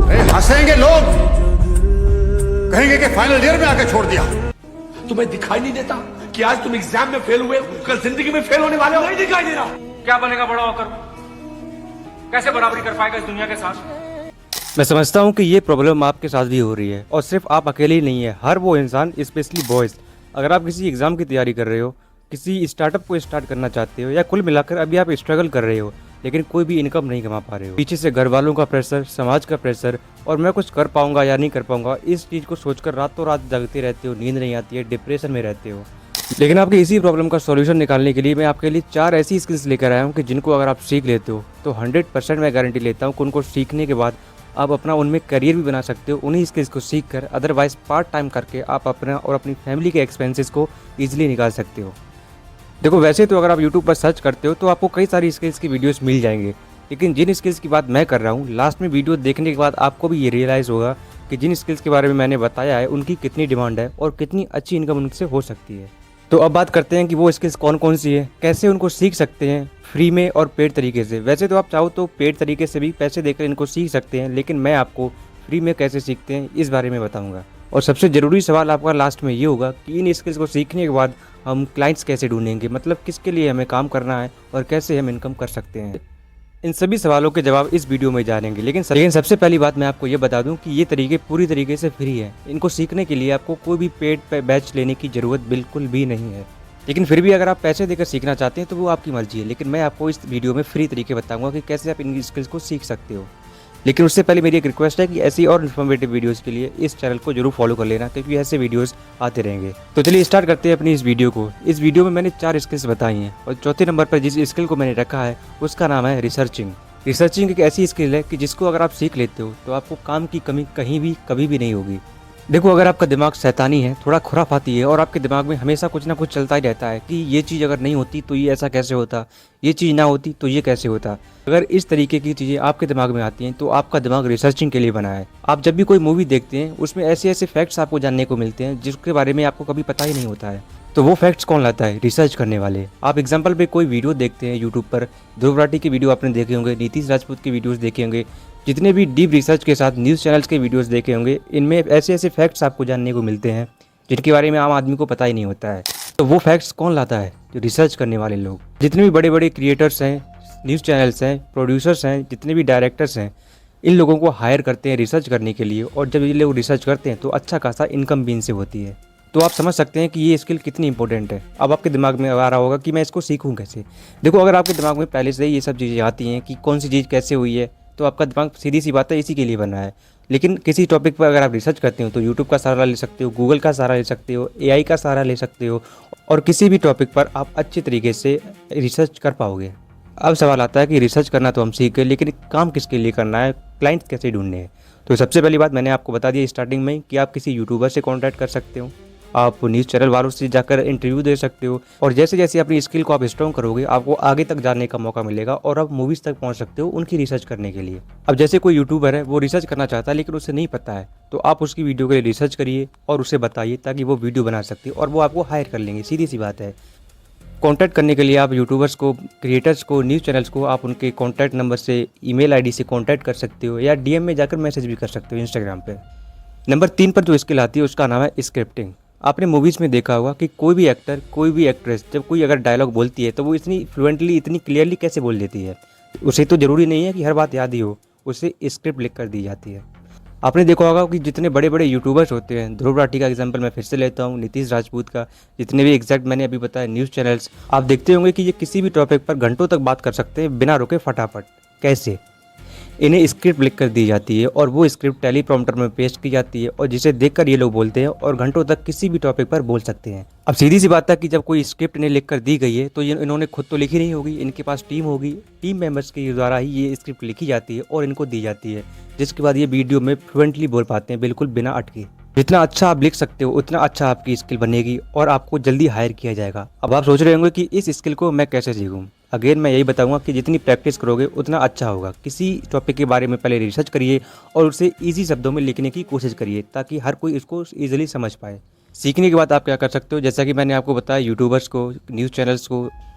हंसेंगे लोग, कहेंगे कि फाइनल ईयर में आके छोड़ दिया। तुम्हें दिखाई नहीं देता कि आज तुम एग्जाम में फेल हुए, कल जिंदगी में फेल होने वाले हो? नहीं दिखाई दे रहा? क्या बनेगा बड़ा होकर? कैसे बराबरी कर पाएगा इस दुनिया के साथ? मैं समझता हूँ कि ये प्रॉब्लम आपके साथ भी हो रही है, और सिर्फ आप अकेले ही नहीं है, हर वो इंसान, स्पेशली बॉयज़। अगर आप किसी एग्ज़ाम की तैयारी कर रहे हो, किसी स्टार्टअप को स्टार्ट करना चाहते हो, या कुल मिलाकर अभी आप स्ट्रगल कर रहे हो लेकिन कोई भी इनकम नहीं कमा पा रहे हो, पीछे से घर वालों का प्रेशर, समाज का प्रेशर, और मैं कुछ कर पाऊंगा या नहीं कर पाऊंगा, इस चीज़ को सोचकर रातों रात जगते रहते हो, नींद नहीं आती है, डिप्रेशन में रहते हो। लेकिन आपकी इसी प्रॉब्लम का सॉल्यूशन निकालने के लिए मैं आपके लिए 4 ऐसी स्किल्स लेकर आया हूँ कि जिनको अगर आप सीख लेते हो तो 100% मैं गारंटी लेता हूँ कि उनको सीखने के बाद आप अपना उनमें करियर भी बना सकते हो उन्हीं स्किल्स को सीख कर। अदरवाइज पार्ट टाइम करके आप अपना और अपनी फैमिली के एक्सपेंसेस को ईजिली निकाल सकते हो। देखो, वैसे तो अगर आप यूट्यूब पर सर्च करते हो तो आपको कई सारी स्किल्स की वीडियोस मिल जाएंगे, लेकिन जिन स्किल्स की बात मैं कर रहा हूँ, लास्ट में वीडियो देखने के बाद आपको भी ये रियलाइज़ होगा कि जिन स्किल्स के बारे में मैंने बताया है उनकी कितनी डिमांड है और कितनी अच्छी इनकम उनसे हो सकती है। तो अब बात करते हैं कि वो स्किल्स कौन कौन सी है, कैसे उनको सीख सकते हैं फ्री में और पेड तरीके से। वैसे तो आप चाहो तो पेड तरीके से भी पैसे देकर इनको सीख सकते हैं, लेकिन मैं आपको फ्री में कैसे सीखते हैं इस बारे में बताऊंगा। और सबसे ज़रूरी सवाल आपका लास्ट में ये होगा कि इन स्किल्स को सीखने के बाद हम क्लाइंट्स कैसे ढूंढेंगे, मतलब किसके लिए हमें काम करना है और कैसे हम इनकम कर सकते हैं। इन सभी सवालों के जवाब इस वीडियो में जानेंगे। लेकिन सबसे पहली बात मैं आपको ये बता दूं कि ये तरीके पूरी तरीके से फ्री है। इनको सीखने के लिए आपको कोई भी पेड बैच लेने की ज़रूरत बिल्कुल भी नहीं है। लेकिन फिर भी अगर आप पैसे देकर सीखना चाहते हैं तो वो आपकी मर्जी है, लेकिन मैं आपको इस वीडियो में फ्री तरीके बताऊंगा कि कैसे आप इन स्किल्स को सीख सकते हो। लेकिन उससे पहले मेरी एक रिक्वेस्ट है कि ऐसी और इन्फॉर्मेटिव वीडियोस के लिए इस चैनल को जरूर फॉलो कर लेना, क्योंकि ऐसे वीडियोस आते रहेंगे। तो चलिए स्टार्ट करते हैं अपनी इस वीडियो को। इस वीडियो में मैंने 4 स्किल्स बताई हैं और चौथे नंबर पर जिस स्किल को मैंने रखा है उसका नाम है रिसर्चिंग। रिसर्चिंग एक ऐसी स्किल है कि जिसको अगर आप सीख लेते हो तो आपको काम की कमी कहीं भी कभी भी नहीं होगी। देखो, अगर आपका दिमाग शैतानी है, थोड़ा खुराफाती है, और आपके दिमाग में हमेशा कुछ ना कुछ चलता ही रहता है कि ये चीज़ अगर नहीं होती तो ये ऐसा कैसे होता, ये चीज़ ना होती तो ये कैसे होता, अगर इस तरीके की चीज़ें आपके दिमाग में आती हैं तो आपका दिमाग रिसर्चिंग के लिए बना है। आप जब भी कोई मूवी देखते हैं उसमें ऐसे ऐसे फैक्ट्स आपको जानने को मिलते हैं जिसके बारे में आपको कभी पता ही नहीं होता है। तो वो फैक्ट्स कौन लाता है? रिसर्च करने वाले। आप एग्जाम्पल पे कोई वीडियो देखते हैं यूट्यूब पर, ध्रुव राठी की वीडियो आपने देखे होंगे, नीतीश राजपूत की वीडियोज़ देखे होंगे, जितने भी डीप रिसर्च के साथ न्यूज़ चैनल्स के वीडियोस देखे होंगे, इनमें ऐसे ऐसे फैक्ट्स आपको जानने को मिलते हैं जिनके बारे में आम आदमी को पता ही नहीं होता है। तो वो फैक्ट्स कौन लाता है? जो रिसर्च करने वाले लोग। जितने भी बड़े बड़े क्रिएटर्स हैं, न्यूज़ चैनल्स हैं, प्रोड्यूसर्स हैं, जितने भी डायरेक्टर्स हैं, इन लोगों को हायर करते हैं रिसर्च करने के लिए, और जब ये लोग रिसर्च करते हैं तो अच्छा खासा इनकम भी इनसे होती है। तो आप समझ सकते हैं कि ये स्किल कितनी इंपॉर्टेंट है। अब आपके दिमाग में आ रहा होगा कि मैं इसको सीखूं कैसे। देखो, अगर आपके दिमाग में पहले से ही ये सब चीज़ें आती हैं कि कौन सी चीज़ कैसे हुई है, तो आपका दिमाग सीधी सी बात है इसी के लिए बना है। लेकिन किसी टॉपिक पर अगर आप रिसर्च करते हो तो यूट्यूब का सहारा ले सकते हो, गूगल का सहारा ले सकते हो, एआई का सहारा ले सकते हो, और किसी भी टॉपिक पर आप अच्छे तरीके से रिसर्च कर पाओगे। अब सवाल आता है कि रिसर्च करना तो हम सीख गए, लेकिन काम किसके लिए करना है, क्लाइंट कैसे ढूंढने हैं। तो सबसे पहली बात मैंने आपको बता दिया स्टार्टिंग में कि आप किसी यूट्यूबर से कॉन्टैक्ट कर सकते हो, आप न्यूज़ चैनल वालों से जाकर इंटरव्यू दे सकते हो, और जैसे जैसे अपनी स्किल को आप स्ट्रॉन्ग करोगे आपको आगे तक जाने का मौका मिलेगा और आप मूवीज़ तक पहुंच सकते हो उनकी रिसर्च करने के लिए। अब जैसे कोई यूट्यूबर है, वो रिसर्च करना चाहता है लेकिन उसे नहीं पता है, तो आप उसकी वीडियो के लिए रिसर्च करिए और उसे बताइए ताकि वो वीडियो बना सकती है और वो आपको हायर कर लेंगे। सीधी सी बात है। कॉन्टैक्ट करने के लिए आप यूट्यूबर्स को, क्रिएटर्स को, न्यूज़ चैनल्स को आप उनके कॉन्टैक्ट नंबर से, ईमेल आईडी से कॉन्टैक्ट कर सकते हो, या डीएम में जाकर मैसेज भी कर सकते हो इंस्टाग्राम पे। नंबर 3 पर जो स्किल आती है उसका नाम है स्क्रिप्टिंग। आपने मूवीज़ में देखा होगा कि कोई भी एक्टर, कोई भी एक्ट्रेस जब कोई अगर डायलॉग बोलती है तो वो इतनी फ्लुएंटली, इतनी क्लियरली कैसे बोल देती है। उसे तो ज़रूरी नहीं है कि हर बात याद ही हो, उसे स्क्रिप्ट लिख कर दी जाती है। आपने देखा होगा कि जितने बड़े बड़े यूट्यूबर्स होते हैं, ध्रुव राठी का एग्जांपल मैं फिर से लेता हूँ, नीतीश राजपूत का, जितने भी एग्जैक्ट मैंने अभी बताया न्यूज़ चैनल्स, आप देखते होंगे कि ये किसी भी टॉपिक पर घंटों तक बात कर सकते हैं बिना रुके, फटाफट। कैसे? इन्हें स्क्रिप्ट लिख कर दी जाती है और वो स्क्रिप्ट टेलीप्रॉम्प्टर में पेस्ट की जाती है, और जिसे देखकर ये लोग बोलते हैं और घंटों तक किसी भी टॉपिक पर बोल सकते हैं। अब सीधी सी बात है कि जब कोई स्क्रिप्ट इन्हें लिख कर दी गई है तो ये इन्होंने खुद तो लिखी नहीं होगी, इनके पास टीम होगी, टीम मेंबर्स के द्वारा ही ये स्क्रिप्ट लिखी जाती है और इनको दी जाती है, जिसके बाद ये वीडियो में फ्लुएंटली बोल पाते हैं, बिल्कुल बिना अटके। जितना अच्छा आप लिख सकते हो उतना अच्छा आपकी स्किल बनेगी और आपको जल्दी हायर किया जाएगा। अब आप सोच रहे होंगे कि इस स्किल को मैं कैसे सीखूं। अगेन मैं यही बताऊंगा कि जितनी प्रैक्टिस करोगे उतना अच्छा होगा। किसी टॉपिक के बारे में पहले रिसर्च करिए और उसे ईजी शब्दों में लिखने की कोशिश करिए ताकि हर कोई इसको ईजिली समझ पाए। सीखने के बाद आप क्या कर सकते हो, जैसा कि मैंने आपको बताया, यूट्यूबर्स को, न्यूज़ चैनल्स को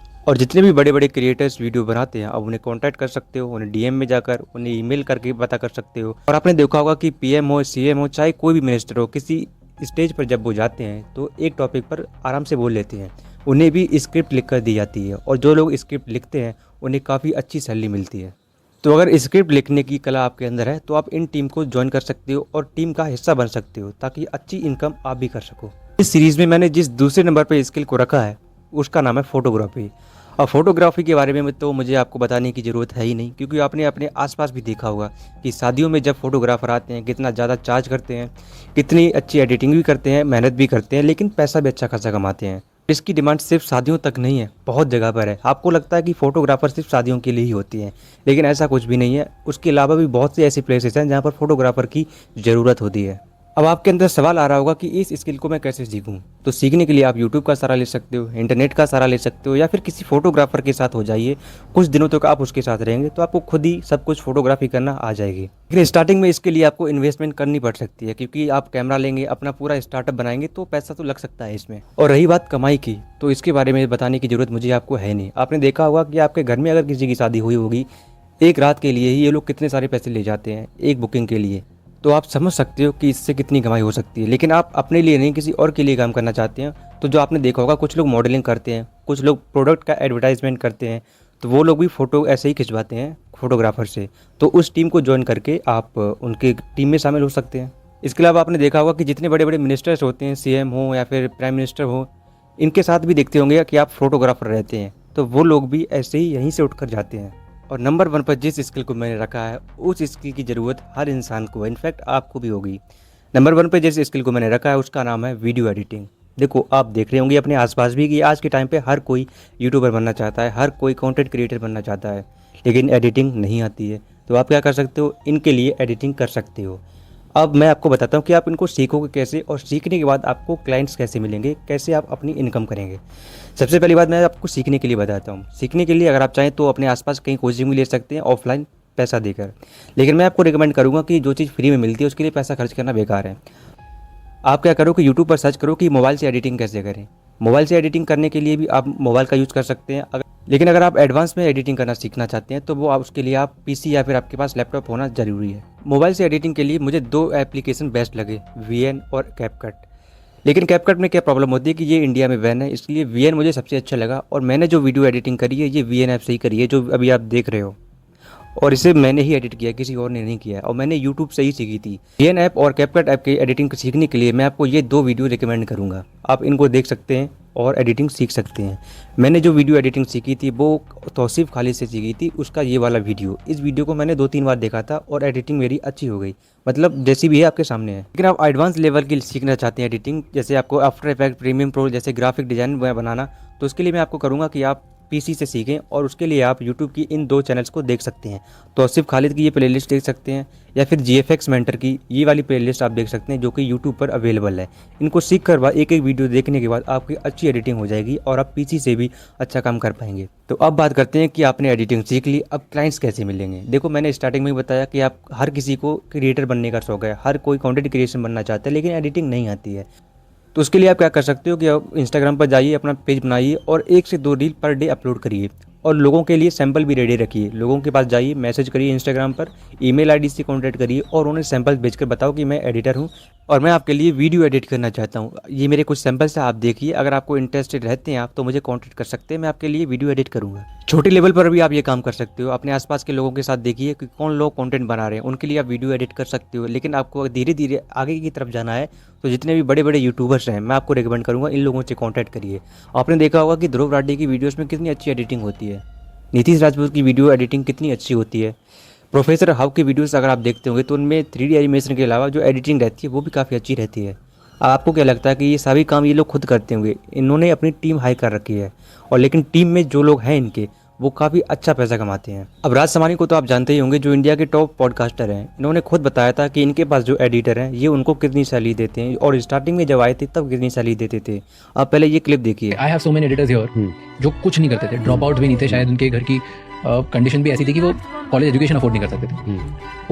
और जितने भी बड़े बड़े क्रिएटर्स वीडियो बनाते हैं, अब उन्हें कांटेक्ट कर सकते हो, उन्हें डीएम में जाकर, उन्हें ईमेल करके पता कर सकते हो। और आपने देखा होगा कि पीएम हो, सीएम हो, चाहे कोई भी मिनिस्टर हो, किसी स्टेज पर जब वो जाते हैं तो एक टॉपिक पर आराम से बोल लेते हैं। उन्हें भी स्क्रिप्ट लिख कर दी जाती है, और जो लोग स्क्रिप्ट लिखते हैं उन्हें काफ़ी अच्छी सैलरी मिलती है। तो अगर स्क्रिप्ट लिखने की कला आपके अंदर है तो आप इन टीम को ज्वाइन कर सकते हो और टीम का हिस्सा बन सकते हो, ताकि अच्छी इनकम आप भी कर सको। इस सीरीज़ में मैंने जिस दूसरे नंबर पर स्किल को रखा है उसका नाम है फोटोग्राफी। और फोटोग्राफी के बारे में तो मुझे आपको बताने की ज़रूरत है ही नहीं, क्योंकि आपने अपने आसपास भी देखा होगा कि शादियों में जब फोटोग्राफर आते हैं कितना ज़्यादा चार्ज करते हैं, कितनी अच्छी एडिटिंग भी करते हैं, मेहनत भी करते हैं, लेकिन पैसा भी अच्छा खासा कमाते हैं। इसकी डिमांड सिर्फ शादियों तक नहीं है, बहुत जगह पर है। आपको लगता है कि फ़ोटोग्राफर सिर्फ शादियों के लिए ही होती हैं, लेकिन ऐसा कुछ भी नहीं है। उसके अलावा भी बहुत से ऐसे प्लेसेस हैं जहाँ पर फोटोग्राफर की ज़रूरत होती है। अब आपके अंदर सवाल आ रहा होगा कि इस स्किल को मैं कैसे सीखूं? तो सीखने के लिए आप YouTube का सहारा ले सकते हो, इंटरनेट का सहारा ले सकते हो, या फिर किसी फोटोग्राफर के साथ हो जाइए। कुछ दिनों तक आप उसके साथ रहेंगे तो आपको खुद ही सब कुछ फोटोग्राफी करना आ जाएगी। लेकिन स्टार्टिंग में इसके लिए आपको इन्वेस्टमेंट करनी पड़ सकती है, क्योंकि आप कैमरा लेंगे, अपना पूरा स्टार्टअप बनाएंगे तो पैसा तो लग सकता है इसमें। और रही बात कमाई की, तो इसके बारे में बताने की ज़रूरत मुझे आपको है नहीं। आपने देखा होगा कि आपके घर में अगर किसी की शादी हुई होगी, एक रात के लिए ही ये लोग कितने सारे पैसे ले जाते हैं एक बुकिंग के लिए। तो आप समझ सकते हो कि इससे कितनी कमाई हो सकती है। लेकिन आप अपने लिए नहीं, किसी और के लिए काम करना चाहते हैं, तो जो आपने देखा होगा कुछ लोग मॉडलिंग करते हैं, कुछ लोग प्रोडक्ट का एडवर्टाइजमेंट करते हैं, तो वो लोग भी फ़ोटो ऐसे ही खिंचवाते हैं फोटोग्राफर से। तो उस टीम को ज्वाइन करके आप उनके टीम में शामिल हो सकते हैं। इसके अलावा आपने देखा होगा कि जितने बड़े बड़े मिनिस्टर्स होते हैं, सीएम हो या फिर प्राइम मिनिस्टर हो, इनके साथ भी देखते होंगे कि आप फोटोग्राफर रहते हैं, तो वो लोग भी ऐसे ही यहीं से उठकर जाते हैं। और नंबर 1 पर जिस स्किल को मैंने रखा है, उस स्किल की ज़रूरत हर इंसान को है, इनफैक्ट आपको भी होगी। नंबर 1 पर जिस स्किल को मैंने रखा है उसका नाम है वीडियो एडिटिंग। देखो, आप देख रहे होंगे अपने आसपास भी कि आज के टाइम पे हर कोई यूट्यूबर बनना चाहता है, हर कोई कंटेंट क्रिएटर बनना चाहता है, लेकिन एडिटिंग नहीं आती है। तो आप क्या कर सकते हो, इनके लिए एडिटिंग कर सकते हो। अब मैं आपको बताता हूँ कि आप इनको सीखोगे कैसे, और सीखने के बाद आपको क्लाइंट्स कैसे मिलेंगे, कैसे आप अपनी इनकम करेंगे। सबसे पहली बात मैं आपको सीखने के लिए बताता हूँ। सीखने के लिए अगर आप चाहें तो अपने आसपास कहीं कोचिंग भी ले सकते हैं ऑफलाइन पैसा देकर, लेकिन मैं आपको रिकमेंड करूँगा कि जो चीज़ फ्री में मिलती है उसके लिए पैसा खर्च करना बेकार है। आप क्या करो कि यूट्यूब पर सर्च करो कि मोबाइल से एडिटिंग कैसे करें। मोबाइल से एडिटिंग करने के लिए भी आप मोबाइल का यूज़ कर सकते हैं, लेकिन अगर आप एडवांस में एडिटिंग करना सीखना चाहते हैं तो वो उसके लिए आप पीसी या फिर आपके पास लैपटॉप होना ज़रूरी है। मोबाइल से एडिटिंग के लिए मुझे 2 एप्लीकेशन बेस्ट लगे, VN और कैपकट। लेकिन कैपकट में क्या प्रॉब्लम होती है कि ये इंडिया में बैन है, इसलिए VN मुझे सबसे अच्छा लगा। और मैंने जो वीडियो एडिटिंग करी है ये VN ऐप से ही करी है, जो अभी आप देख रहे हो, और इसे मैंने ही एडिट किया, किसी और ने नहीं किया, और मैंने यूट्यूब से ही सीखी थी। VN ऐप और कैपकट ऐप की एडिटिंग सीखने के लिए मैं आपको ये 2 वीडियो रिकमेंड करूँगा। आप इनको देख सकते हैं और एडिटिंग सीख सकते हैं। मैंने जो वीडियो एडिटिंग सीखी थी वो तौसीफ खालिद से सीखी थी, उसका ये वाला वीडियो। इस वीडियो को मैंने 2-3 बार देखा था और एडिटिंग मेरी अच्छी हो गई, मतलब जैसी भी है आपके सामने है। लेकिन आप एडवांस लेवल की सीखना चाहते हैं एडिटिंग, जैसे आपको आफ्टर इफेक्ट, प्रीमियम प्रो जैसे ग्राफिक डिज़ाइन बनाना, तो उसके लिए मैं आपको करूँगा कि आप पीसी से सीखें, और उसके लिए आप यूट्यूब की इन 2 चैनल्स को देख सकते हैं। तौसीफ खालिद की ये प्लेलिस्ट देख सकते हैं, या फिर GFX मेंटर की ये वाली प्लेलिस्ट आप देख सकते हैं, जो कि यूट्यूब पर अवेलेबल है। इनको सीख कर बाद एक वीडियो देखने के बाद आपकी अच्छी एडिटिंग हो जाएगी और आप पीसी से भी अच्छा काम कर पाएंगे। तो अब बात करते हैं कि आपने एडिटिंग सीख ली, अब क्लाइंट्स कैसे मिलेंगे। देखो, मैंने स्टार्टिंग में ही बताया कि आप हर किसी को क्रिएटर बनने का शौक है, हर कोई कंटेंट क्रिएशन बनना चाहता है, लेकिन एडिटिंग नहीं आती है। तो उसके लिए आप क्या कर सकते हो कि आप इंस्टाग्राम पर जाइए, अपना पेज बनाइए और 1 से 2 रील पर डे अपलोड करिए, और लोगों के लिए सैंपल भी रेडी रखिए। लोगों के पास जाइए, मैसेज करिए इंस्टाग्राम पर, ईमेल आईडी से कांटेक्ट करिए और उन्हें सैंपल भेजकर बताओ कि मैं एडिटर हूं और मैं आपके लिए वीडियो एडिट करना चाहता हूं। ये मेरे कुछ सैंपल्स हैं, आप देखिए। अगर आपको इंटरेस्टेड रहते हैं आप, तो मुझे कांटेक्ट कर सकते हैं, मैं आपके लिए वीडियो एडिट करूँगा। छोटे लेवल पर भी आप ये काम कर सकते हो। अपने आसपास के लोगों के साथ देखिए कि कौन लोग कंटेंट बना रहे हैं, उनके लिए आप वीडियो एडिट कर सकते हो। लेकिन आपको धीरे धीरे आगे की तरफ जाना है, तो जितने भी बड़े बड़े यूट्यूबर्स हैं मैं आपको रिकमेंड करूँगा इन लोगों से कॉन्टैक्ट करिए। आपने देखा होगा कि ध्रुव राठी की वीडियोज़ में कितनी अच्छी एडिटिंग होती है, नीतीश राजपूत की वीडियो एडिटिंग कितनी अच्छी होती है, प्रोफेसर हब की वीडियोस अगर आप देखते होंगे तो उनमें 3D एनिमेशन के अलावा जो एडिटिंग रहती है वो भी काफ़ी अच्छी रहती है। आपको क्या लगता है कि ये सभी काम ये लोग खुद करते होंगे? इन्होंने अपनी टीम हाई कर रखी है, और लेकिन टीम में जो लोग हैं इनके वो काफ़ी अच्छा पैसा कमाते हैं। अब राज समानी को तो आप जानते ही होंगे, जो इंडिया के टॉप पॉडकास्टर हैं। इन्होंने खुद बताया था कि इनके पास जो एडिटर हैं ये उनको कितनी सैलरी देते हैं, और स्टार्टिंग में जब आए थे तब कितनी सैलरी देते थे। आप पहले ये क्लिप देखिए। I have so many editors here जो कुछ नहीं करते थे, ड्रॉप आउट भी नहीं थे, शायद उनके घर की कंडीशन भी ऐसी थी कि वो कॉलेज एजुकेशन अफोर्ड नहीं कर सकते थे।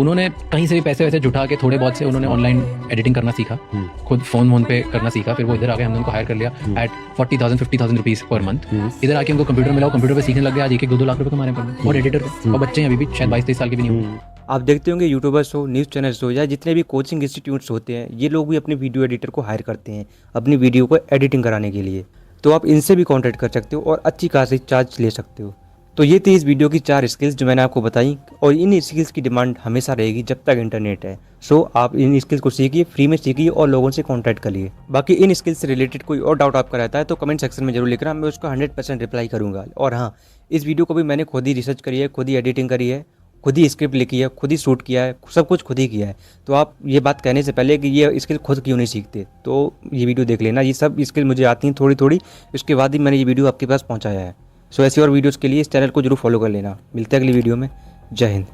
उन्होंने कहीं से भी पैसे वैसे जुटा के थोड़े बहुत से उन्होंने ऑनलाइन एडिटिंग करना सीखा, खुद फोन पे करना सीखा। फिर वो इधर आके हमने उनको हायर कर लिया एट 40,000 50,000 रुपीज़ पर मंथ। इधर आके उनको कंप्यूटर मिला, कंप्यूटर पे सीखने लग गया। आज 1-2 लाख रुपए कमा रहे हैं और एडिटर पे। और बच्चे हैं अभी भी शायद 22-23 साल के भी नहीं हुए। आप देखते होंगे यूट्यूबर्स हो, न्यूज़ चैनल्स हो या जितने भी कोचिंग इंस्टीट्यूट्स होते हैं, ये लोग भी अपने वीडियो एडिटर को हायर करते हैं अपनी वीडियो को एडिटिंग कराने के लिए। तो आप इनसे भी कॉन्टैक्ट कर सकते हो और अच्छी खासी चार्ज ले सकते हो। तो ये थी इस वीडियो की 4 स्किल्स जो मैंने आपको बताई, और इन स्किल्स की डिमांड हमेशा रहेगी जब तक इंटरनेट है। सो आप इन स्किल्स को सीखिए, फ्री में सीखिए और लोगों से कॉन्टैक्ट करिए। बाकी इन स्किल्स से रिलेटेड कोई और डाउट आपका रहता है तो कमेंट सेक्शन में जरूर लिखना, मैं उसका 100% रिप्लाई करूँगा। और हाँ, इस वीडियो को भी मैंने खुद ही रिसर्च करी है, खुद ही एडिटिंग करी है, खुद ही स्क्रिप्ट लिखी है, खुद ही शूट किया है, सब कुछ खुद ही किया है। तो आप ये बात कहने से पहले कि ये स्किल खुद क्यों नहीं सीखते, तो ये वीडियो देख लेना। ये सब स्किल मुझे आती हैं थोड़ी थोड़ी, इसके बाद ही मैंने ये वीडियो आपके पास पहुंचाया है। सो ऐसी और वीडियोस के लिए इस चैनल को जरूर फॉलो कर लेना। मिलते हैं अगली वीडियो में। जय हिंद।